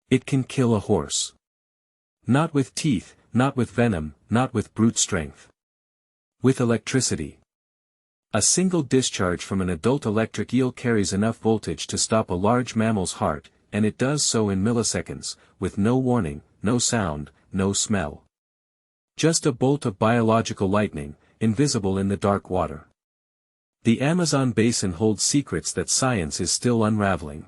It can kill a horse. Not with teeth, not with venom, not with brute strength. With electricity. A single discharge from an adult electric eel carries enough voltage to stop a large mammal's heart, and it does so in milliseconds, with no warning, no sound, no smell. Just a bolt of biological lightning, invisible in the dark water. The Amazon basin holds secrets that science is still unraveling.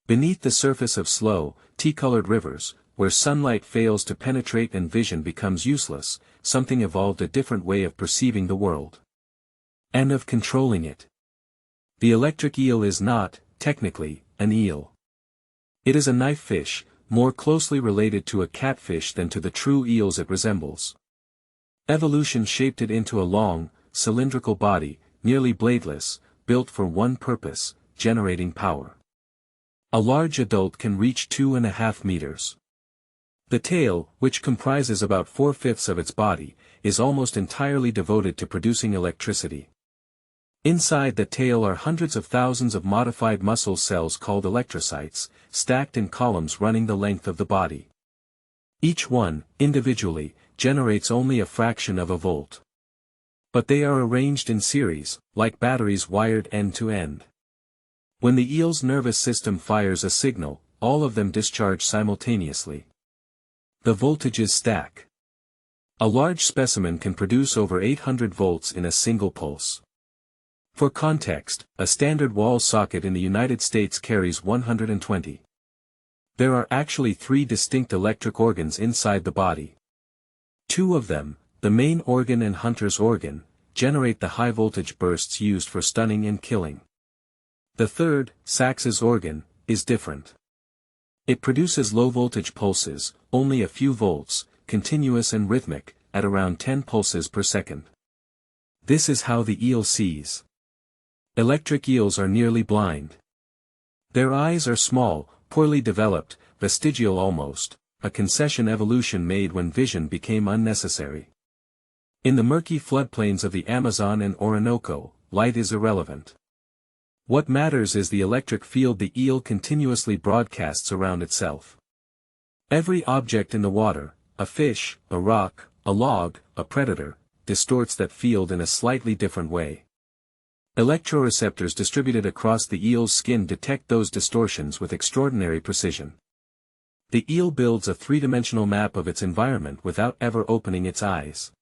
Beneath the surface of slow, tea-colored rivers, where sunlight fails to penetrate and vision becomes useless, something evolved a different way of perceiving the world. And of controlling it. The electric eel is not, technically, an eel. It is a knife fish, more closely related to a catfish than to the true eels it resembles. Evolution shaped it into a long, cylindrical body, nearly bladeless, built for one purpose, generating power. A large adult can reach 2.5 meters. The tail, which comprises about 4/5 of its body, is almost entirely devoted to producing electricity. Inside the tail are hundreds of thousands of modified muscle cells called electrocytes, stacked in columns running the length of the body. Each one, individually, generates only a fraction of a volt. But they are arranged in series, like batteries wired end to end. When the eel's nervous system fires a signal, all of them discharge simultaneously. The voltages stack. A large specimen can produce over 800 volts in a single pulse. For context, a standard wall socket in the United States carries 120. There are actually 3 distinct electric organs inside the body. 2 of them, the main organ and Hunter's organ, generate the high-voltage bursts used for stunning and killing. The third, Sax's organ, is different. It produces low-voltage pulses, only a few volts, continuous and rhythmic, at around 10 pulses per second. This is how the eel sees. Electric eels are nearly blind. Their eyes are small, poorly developed, vestigial almost, a concession evolution made when vision became unnecessary. In the murky floodplains of the Amazon and Orinoco, light is irrelevant. What matters is the electric field the eel continuously broadcasts around itself. Every object in the water, a fish, a rock, a log, a predator, distorts that field in a slightly different way. Electroreceptors distributed across the eel's skin detect those distortions with extraordinary precision. The eel builds a 3-dimensional map of its environment without ever opening its eyes.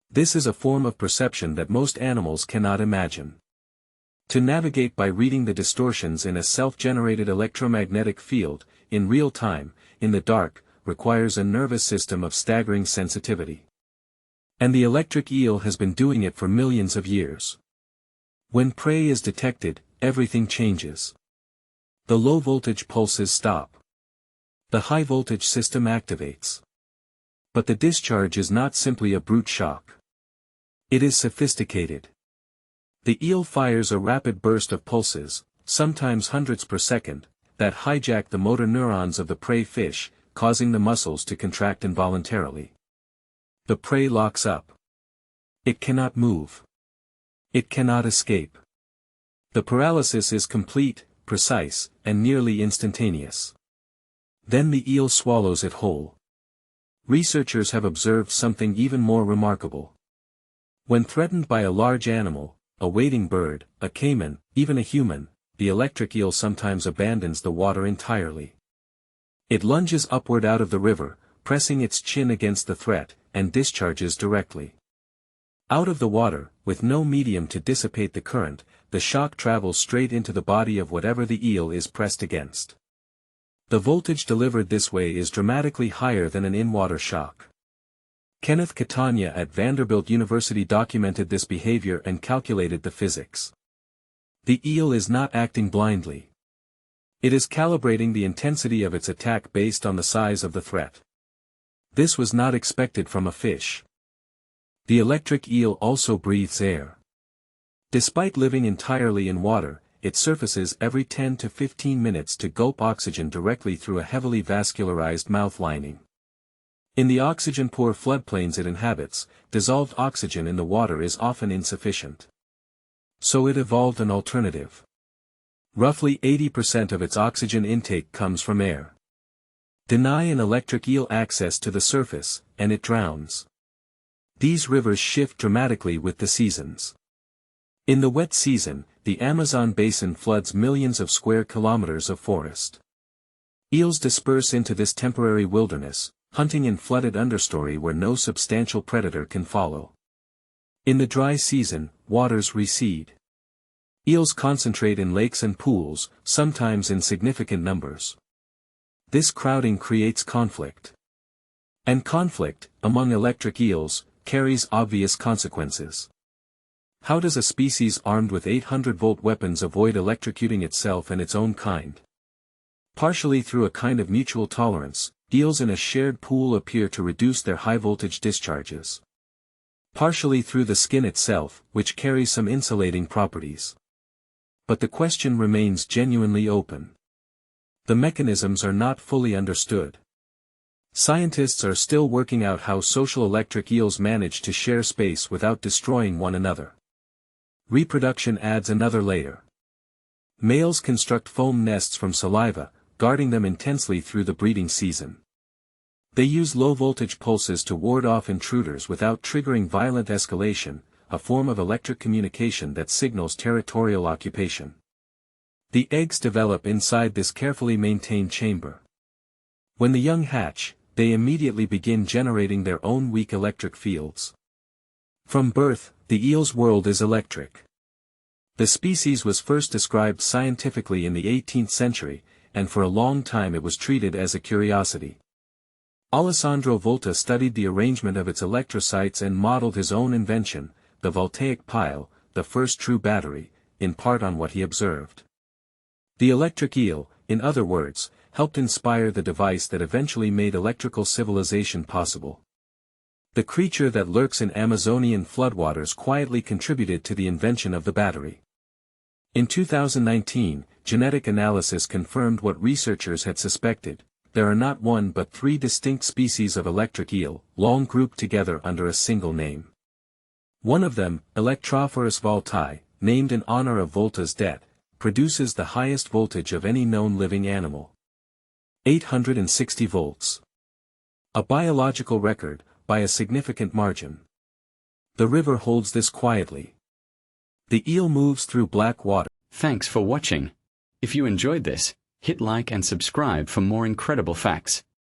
This is a form of perception that most animals cannot imagine. To navigate by reading the distortions in a self-generated electromagnetic field, in real time, in the dark, requires a nervous system of staggering sensitivity. And the electric eel has been doing it for millions of years. When prey is detected, everything changes. The low-voltage pulses stop. The high-voltage system activates. But the discharge is not simply a brute shock. It is sophisticated. The eel fires a rapid burst of pulses, sometimes hundreds per second, that hijack the motor neurons of the prey fish, causing the muscles to contract involuntarily. The prey locks up. It cannot move. It cannot escape. The paralysis is complete, precise, and nearly instantaneous. Then the eel swallows it whole. Researchers have observed something even more remarkable. When threatened by a large animal, a wading bird, a caiman, even a human, the electric eel sometimes abandons the water entirely. It lunges upward out of the river, pressing its chin against the threat, and discharges directly. Out of the water, with no medium to dissipate the current, the shock travels straight into the body of whatever the eel is pressed against. The voltage delivered this way is dramatically higher than an in-water shock. Kenneth Catania at Vanderbilt University documented this behavior and calculated the physics. The eel is not acting blindly. It is calibrating the intensity of its attack based on the size of the threat. This was not expected from a fish. The electric eel also breathes air. Despite living entirely in water, it surfaces every 10 to 15 minutes to gulp oxygen directly through a heavily vascularized mouth lining. In the oxygen-poor floodplains it inhabits, dissolved oxygen in the water is often insufficient. So it evolved an alternative. Roughly 80% of its oxygen intake comes from air. Deny an electric eel access to the surface, and it drowns. These rivers shift dramatically with the seasons. In the wet season, the Amazon basin floods millions of square kilometers of forest. Eels disperse into this temporary wilderness, hunting in flooded understory where no substantial predator can follow. In the dry season, waters recede. Eels concentrate in lakes and pools, sometimes in significant numbers. This crowding creates conflict. And conflict, among electric eels, carries obvious consequences. How does a species armed with 800-volt weapons avoid electrocuting itself and its own kind? Partially through a kind of mutual tolerance, eels in a shared pool appear to reduce their high-voltage discharges. Partially through the skin itself, which carries some insulating properties. But the question remains genuinely open. The mechanisms are not fully understood. Scientists are still working out how social electric eels manage to share space without destroying one another. Reproduction adds another layer. Males construct foam nests from saliva, guarding them intensely through the breeding season. They use low-voltage pulses to ward off intruders without triggering violent escalation, a form of electric communication that signals territorial occupation. The eggs develop inside this carefully maintained chamber. When the young hatch, they immediately begin generating their own weak electric fields. From birth, the eel's world is electric. The species was first described scientifically in the 18th century, and for a long time it was treated as a curiosity. Alessandro Volta studied the arrangement of its electrocytes and modeled his own invention, the voltaic pile, the first true battery, in part on what he observed. The electric eel, in other words, helped inspire the device that eventually made electrical civilization possible. The creature that lurks in Amazonian floodwaters quietly contributed to the invention of the battery. In 2019, genetic analysis confirmed what researchers had suspected: there are not one but three distinct species of electric eel, long grouped together under a single name. One of them, Electrophorus voltae, named in honor of Volta's death, produces the highest voltage of any known living animal. 860 volts. A biological record, by a significant margin. The river holds this quietly. The eel moves through black water. Thanks for watching. If you enjoyed this, hit like and subscribe for more incredible facts.